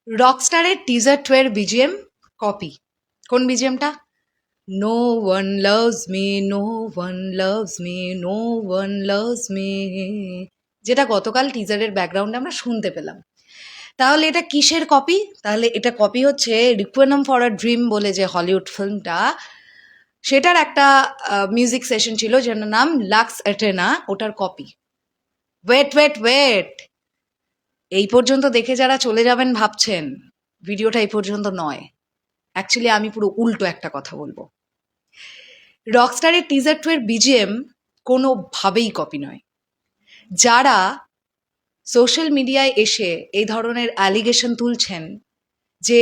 রকস্টারের teaser 2 এর BGM copy. কোন বিজিএমটা? No one loves me, no one loves me, no one loves me, যেটা গতকাল টিজারের ব্যাকগ্রাউন্ডে আমরা শুনতে পেলাম। তাহলে এটা কিসের কপি? তাহলে এটা কপি হচ্ছে রিকোয়েনাম ফর আ ড্রিম বলে যে হলিউড ফিল্মটা, সেটার একটা মিউজিক সেশন ছিল যার নাম লাক্স এটেনা, ওটার কপি। ওয়েট ওয়েট ওয়েট, এই পর্যন্ত দেখে যারা চলে যাবেন ভাবছেন, ভিডিওটা এই পর্যন্ত নয়। অ্যাকচুয়ালি আমি পুরো উল্টো একটা কথা বলবো। রকস্টারের টিজার 2 এর বিজিএম কোনোভাবেই কপি নয়। যারা সোশ্যাল মিডিয়ায় এসে এই ধরনের অ্যালিগেশন তুলছেন যে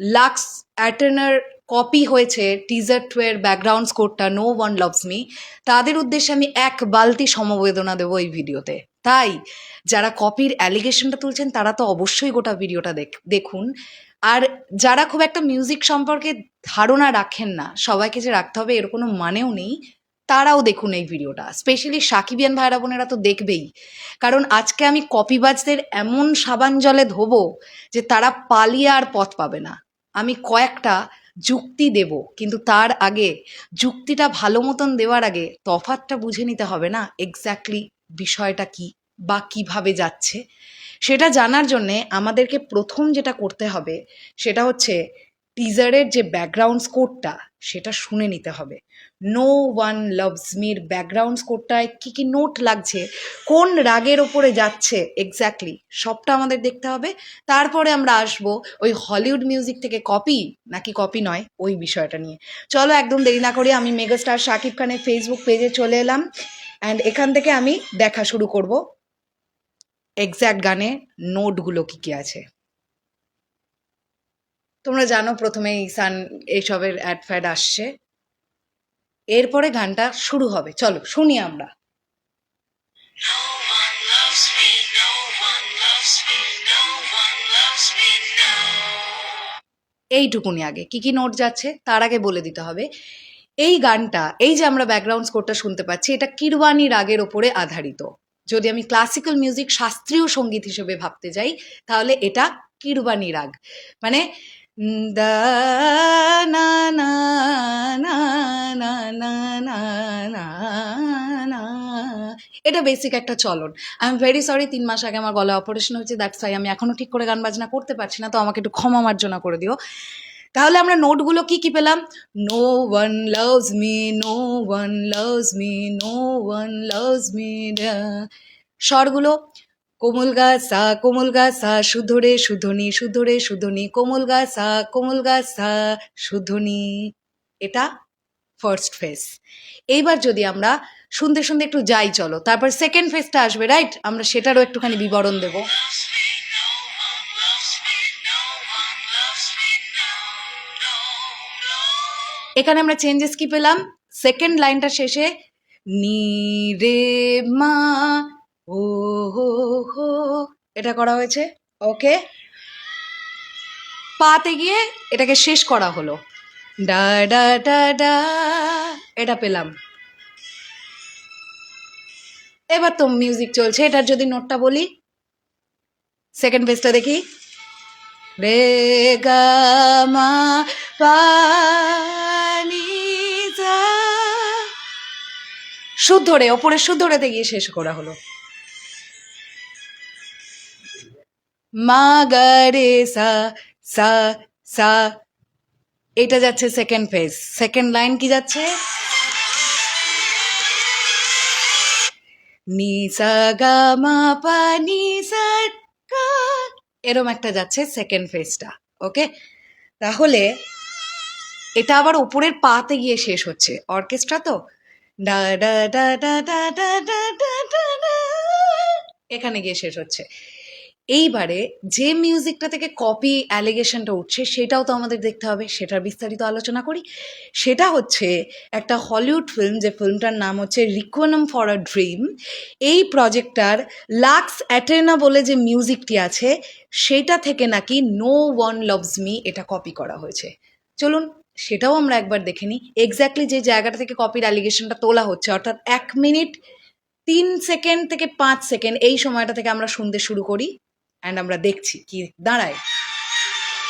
লাক্স অ্যাটেনার কপি হয়েছে টিজার 2 এর ব্যাকগ্রাউন্ড স্কোরটা নো ওয়ান লাভস মি, তাদের উদ্দেশ্যে আমি এক বালতি সমবেদনা দেবো এই ভিডিওতে। তাই যারা কপির অ্যালিগেশনটা তুলছেন তারা তো অবশ্যই গোটা ভিডিওটা দেখুন। আর যারা খুব একটা মিউজিক সম্পর্কে ধারণা রাখেন না, সবাইকে যে রাখতে হবে এর কোনো মানেও নেই, তারাও দেখুন এই ভিডিওটা। স্পেশালি সাকিবিয়ান ভাইরা বোনেরা তো দেখবেই, কারণ আজকে আমি কপিবাজদের এমন সাবান জলে ধোবো যে তারা পালিয়ে আর পথ পাবে না। আমি কয়েকটা যুক্তি দেব, কিন্তু তার আগে যুক্তিটা ভালো মতন দেওয়ার আগে তফাৎটা বুঝে নিতে হবে না এক্স্যাক্টলি বিষয়টা কি বা কিভাবে যাচ্ছে। সেটা জানার জন্যে আমাদেরকে প্রথম যেটা করতে হবে সেটা হচ্ছে টিজারের যে ব্যাকগ্রাউন্ড স্কোরটা সেটা শুনে নিতে হবে। নো ওয়ান লাভস মির ব্যাকগ্রাউন্ড স্কোরটায় কী কী নোট লাগছে, কোন রাগের ওপরে যাচ্ছে এক্স্যাক্টলি সবটা আমাদের দেখতে হবে। তারপরে আমরা আসবো ওই হলিউড মিউজিক থেকে কপি নাকি কপি নয় ওই বিষয়টা নিয়ে। চলো একদম দেরি না করি আমি মেগাস্টার শাকিব খানের ফেসবুক পেজে চলে এলাম, অ্যান্ড এখান থেকে আমি দেখা শুরু করব এক্স্যাক্ট গানে নোটগুলো কী কী আছে। তোমরা জানো প্রথমে ইসান এইসবের অ্যাড ফ্যাড আসছে, এরপরে গানটা শুরু হবে। চলো শুনি আমরা। এইটুকুনি আগে কি কি নোট যাচ্ছে তার আগে বলে দিতে হবে এই গানটা, এই যে আমরা ব্যাকগ্রাউন্ড স্কোরটা শুনতে পাচ্ছি, এটা কিরওয়ানি রাগের ওপরে আধারিত। যদি আমি ক্লাসিক্যাল মিউজিক শাস্ত্রীয় সঙ্গীত হিসেবে ভাবতে যাই তাহলে এটা কিরওয়ানি রাগ, মানে দা না না না না না না না না, এটা বেসিক একটা চলন। আই এম ভেরি সরি, 3 মাস আগে আমার গলায় অপারেশন হয়েছে, দ্যাটস ওয়াই আমি এখনো ঠিক করে গান বাজনা করতে পারছি না, তো আমাকে একটু ক্ষমা মার্জনা করে দিও। তাহলে আমরা নোটগুলো কি কি পেলাম? No one loves me, no one loves me, no one loves me. স্বরগুলো কোমল গা সা শুদ্ধরে শুদ্ধনি, শুদ্ধরে শুদ্ধনি, কোমল গা সা শুদ্ধনি, এটা ফার্স্ট ফেজ। এইবার যদি আমরা শুনতে শুনতে একটু যাই, চলো তারপর সেকেন্ড ফেজটা আসবে, রাইট? আমরা সেটারও একটুখানি বিবরণ দেব। এখানে আমরা চেঞ্জেস কি পেলাম? সেকেন্ড লাইনটা শেষে নি রে মা ও হো হো এটা করা হয়েছে, ওকে। পাতে গিয়ে এটাকে শেষ করা হলো, ডা ডা ডা ডা, এটা পেলাম। এবার তো মিউজিক চলছে, এটার যদি নোটটা বলি, সেকেন্ড পেজটা দেখি, রে গা মা পা নি সা, শুদ্ধরে ওপরে শুদ্ধরেতে গিয়ে শেষ করা হলো, মা গা রে সা সা সা, এটা যাচ্ছে সেকেন্ড ফেজ। সেকেন্ড লাইন কি যাচ্ছে? নি সা গা মা পা নি সা গা, এরম একটা যাচ্ছে সেকেন্ড ফেজটা, ওকে। তাহলে এটা আবার উপরের পাতে গিয়ে শেষ হচ্ছে, অর্কেস্ট্রা তো, ডা ডা ডা ডা ডা ডা ডা ডা ডা, এখানে গিয়ে শেষ হচ্ছে। এইবারে যে মিউজিকটা থেকে কপি অ্যালিগেশনটা উঠছে সেটাও তো আমাদের দেখতে হবে, সেটার বিস্তারিত আলোচনা করি। সেটা হচ্ছে একটা হলিউড ফিল্ম, যে ফিল্মটার নাম হচ্ছে রিকোয়েনাম ফর আ ড্রিম। এই প্রজেক্টটার লাক্স অ্যাটেনা বলে যে মিউজিকটি আছে সেটা থেকে নাকি নো ওয়ান লাভস মি এটা কপি করা হয়েছে। চলুন সেটাও আমরা একবার দেখে নিই এক্স্যাক্টলি যে জায়গাটা থেকে কপির অ্যালিগেশনটা তোলা হচ্ছে, অর্থাৎ 1 মিনিট 3 সেকেন্ড থেকে 5 সেকেন্ড এই সময়টা থেকে আমরা শুনতে শুরু করি, অ্যান্ড আমরা দেখছি কি দাঁড়ায়।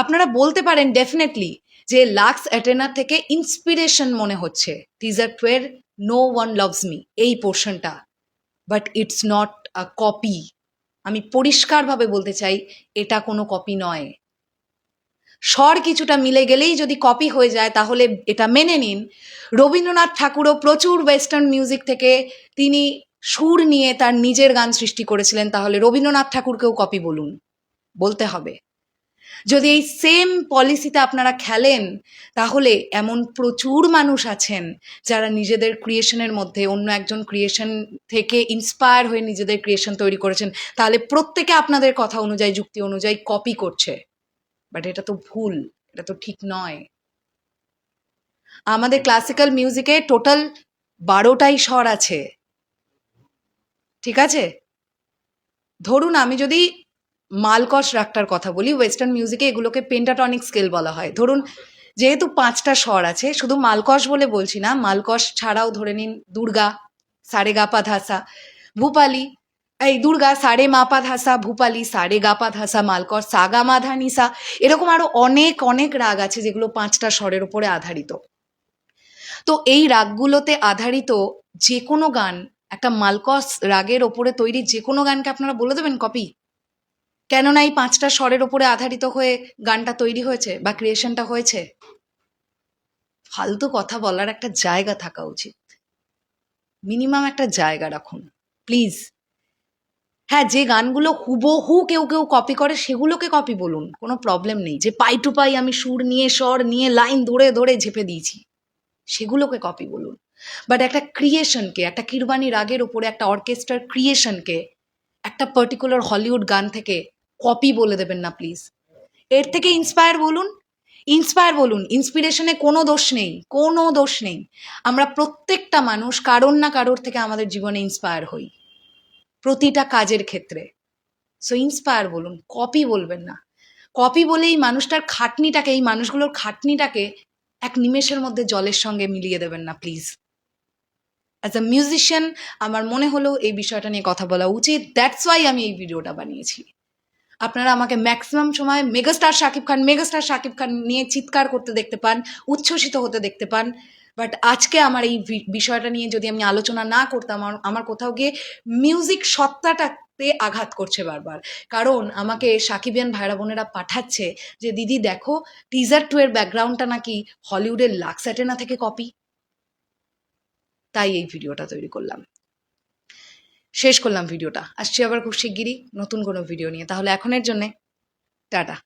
আপনারা বলতে পারেন ডেফিনেটলি যে লাক্স অ্যাটেনা থেকে ইন্সপিরেশন মনে হচ্ছে টিজার টুয়ের নো ওয়ান লাভস মি এই পোর্শনটা, but it's not a copy. আমি পরিষ্কারভাবে বলতে চাই এটা কোনো কপি নয়। স্বর কিছুটা মিলে গেলেই যদি কপি হয়ে যায় তাহলে এটা মেনে নিন। রবীন্দ্রনাথ ঠাকুরও প্রচুর ওয়েস্টার্ন মিউজিক থেকে তিনি সুর নিয়ে তার নিজের গান সৃষ্টি করেছিলেন, তাহলে রবীন্দ্রনাথ ঠাকুরকেও কপি বলুন, বলতে হবে। যদি এই সেম পলিসিতে আপনারা খেলেন তাহলে এমন প্রচুর মানুষ আছেন যারা নিজেদের ক্রিয়েশনের মধ্যে অন্য একজন ক্রিয়েশন থেকে ইন্সপায়ার হয়ে নিজেদের ক্রিয়েশন তৈরি করেছেন, তাহলে প্রত্যেকে আপনাদের কথা অনুযায়ী যুক্তি অনুযায়ী কপি করছে, বাট এটা তো ভুল, এটা তো ঠিক নয়। আমাদের ক্লাসিক্যাল মিউজিকে টোটাল 12টাই স্বর আছে, ঠিক আছে? ধরুন আমি যদি মালকস রাগটার কথা বলি, ওয়েস্টার্ন মিউজিকে এগুলোকে পেন্টাটনিক স্কেল বলা হয়। ধরুন যেহেতু 5টা স্বর আছে, শুধু মালকস বলে বলছি না, মালকস ছাড়াও ধরে নিন দুর্গা সারে গাপা ধাসা, ভূপালি এই দুর্গা সারে মাপা ধাসা, ভূপালি সারে গাপা ধাসা, মালকস সাগা মাধা নিসা, এরকম আরো অনেক অনেক রাগ আছে যেগুলো 5টা স্বরের উপরে আধারিত। তো এই রাগগুলোতে আধারিত যে কোনো গান, একটা মালকস রাগের ওপরে তৈরি যে কোনো গানকে আপনারা বলে দেবেন কপি? কেননা এই 5টা স্বরের ওপরে আধারিত হয়ে গানটা তৈরি হয়েছে বা ক্রিয়েশনটা হয়েছে। ফালতু কথা বলার একটা জায়গা থাকা উচিত, মিনিমাম একটা জায়গা রাখুন প্লিজ। হ্যাঁ, যে গানগুলো হুবহু কেউ কেউ কপি করে সেগুলোকে কপি বলুন, কোনো প্রবলেম নেই। যে পাই টু পাই আমি সুর নিয়ে স্বর নিয়ে লাইন ধরে ধরে ঝেপে দিয়েছি, সেগুলোকে কপি বলুন। বাট একটা ক্রিয়েশনকে, একটা কিরবানি রাগের ওপরে একটা অর্কেস্ট্রার ক্রিয়েশনকে একটা পার্টিকুলার হলিউড গান থেকে কপি বলে দেবেন না প্লিজ। এর থেকে ইন্সপায়ার বলুন, ইন্সপায়ার বলুন। ইন্সপিরেশনে কোনো দোষ নেই, কোনো দোষ নেই। আমরা প্রত্যেকটা মানুষ কারোর না কারোর থেকে আমাদের জীবনে ইন্সপায়ার হই, প্রতিটা কাজের ক্ষেত্রে। সো ইন্সপায়ার বলুন, কপি বলবেন না। কপি বলে এই মানুষটার খাটনিটাকে, এই মানুষগুলোর খাটনিটাকে এক নিমেষের মধ্যে জলের সঙ্গে মিলিয়ে দেবেন না প্লিজ। অ্যাজ আ মিউজিশিয়ান আমার মনে হলো এই বিষয়টা নিয়ে কথা বলা উচিত, দ্যাটস ওয়াই আমি এই ভিডিওটা বানিয়েছি। আপনারা আমাকে ম্যাক্সিমাম সময় মেগাস্টার শাকিব খান নিয়ে চিৎকার করতে দেখতে পান, উচ্ছ্বসিত হতে দেখতে পান, বাট আজকে আমার এই বিষয়টা নিয়ে যদি আমি আলোচনা না করতাম, আমার কোথাও গিয়ে মিউজিক সত্তাটাতে আঘাত করছে বারবার। কারণ আমাকে সাকিবিয়ান ভাইরা বোনেরা পাঠাচ্ছে যে দিদি দেখো টিজার 2 এর ব্যাকগ্রাউন্ডটা নাকি হলিউডের লাক্স অ্যাটেনা থেকে কপি। তাই এই ভিডিওটা তৈরি করলাম, শেষ করলাম ভিডিওটা। আসছি আবার খুব শিগগিরই নতুন কোনো ভিডিও নিয়ে। তাহলে এখনের জন্যে টাটা।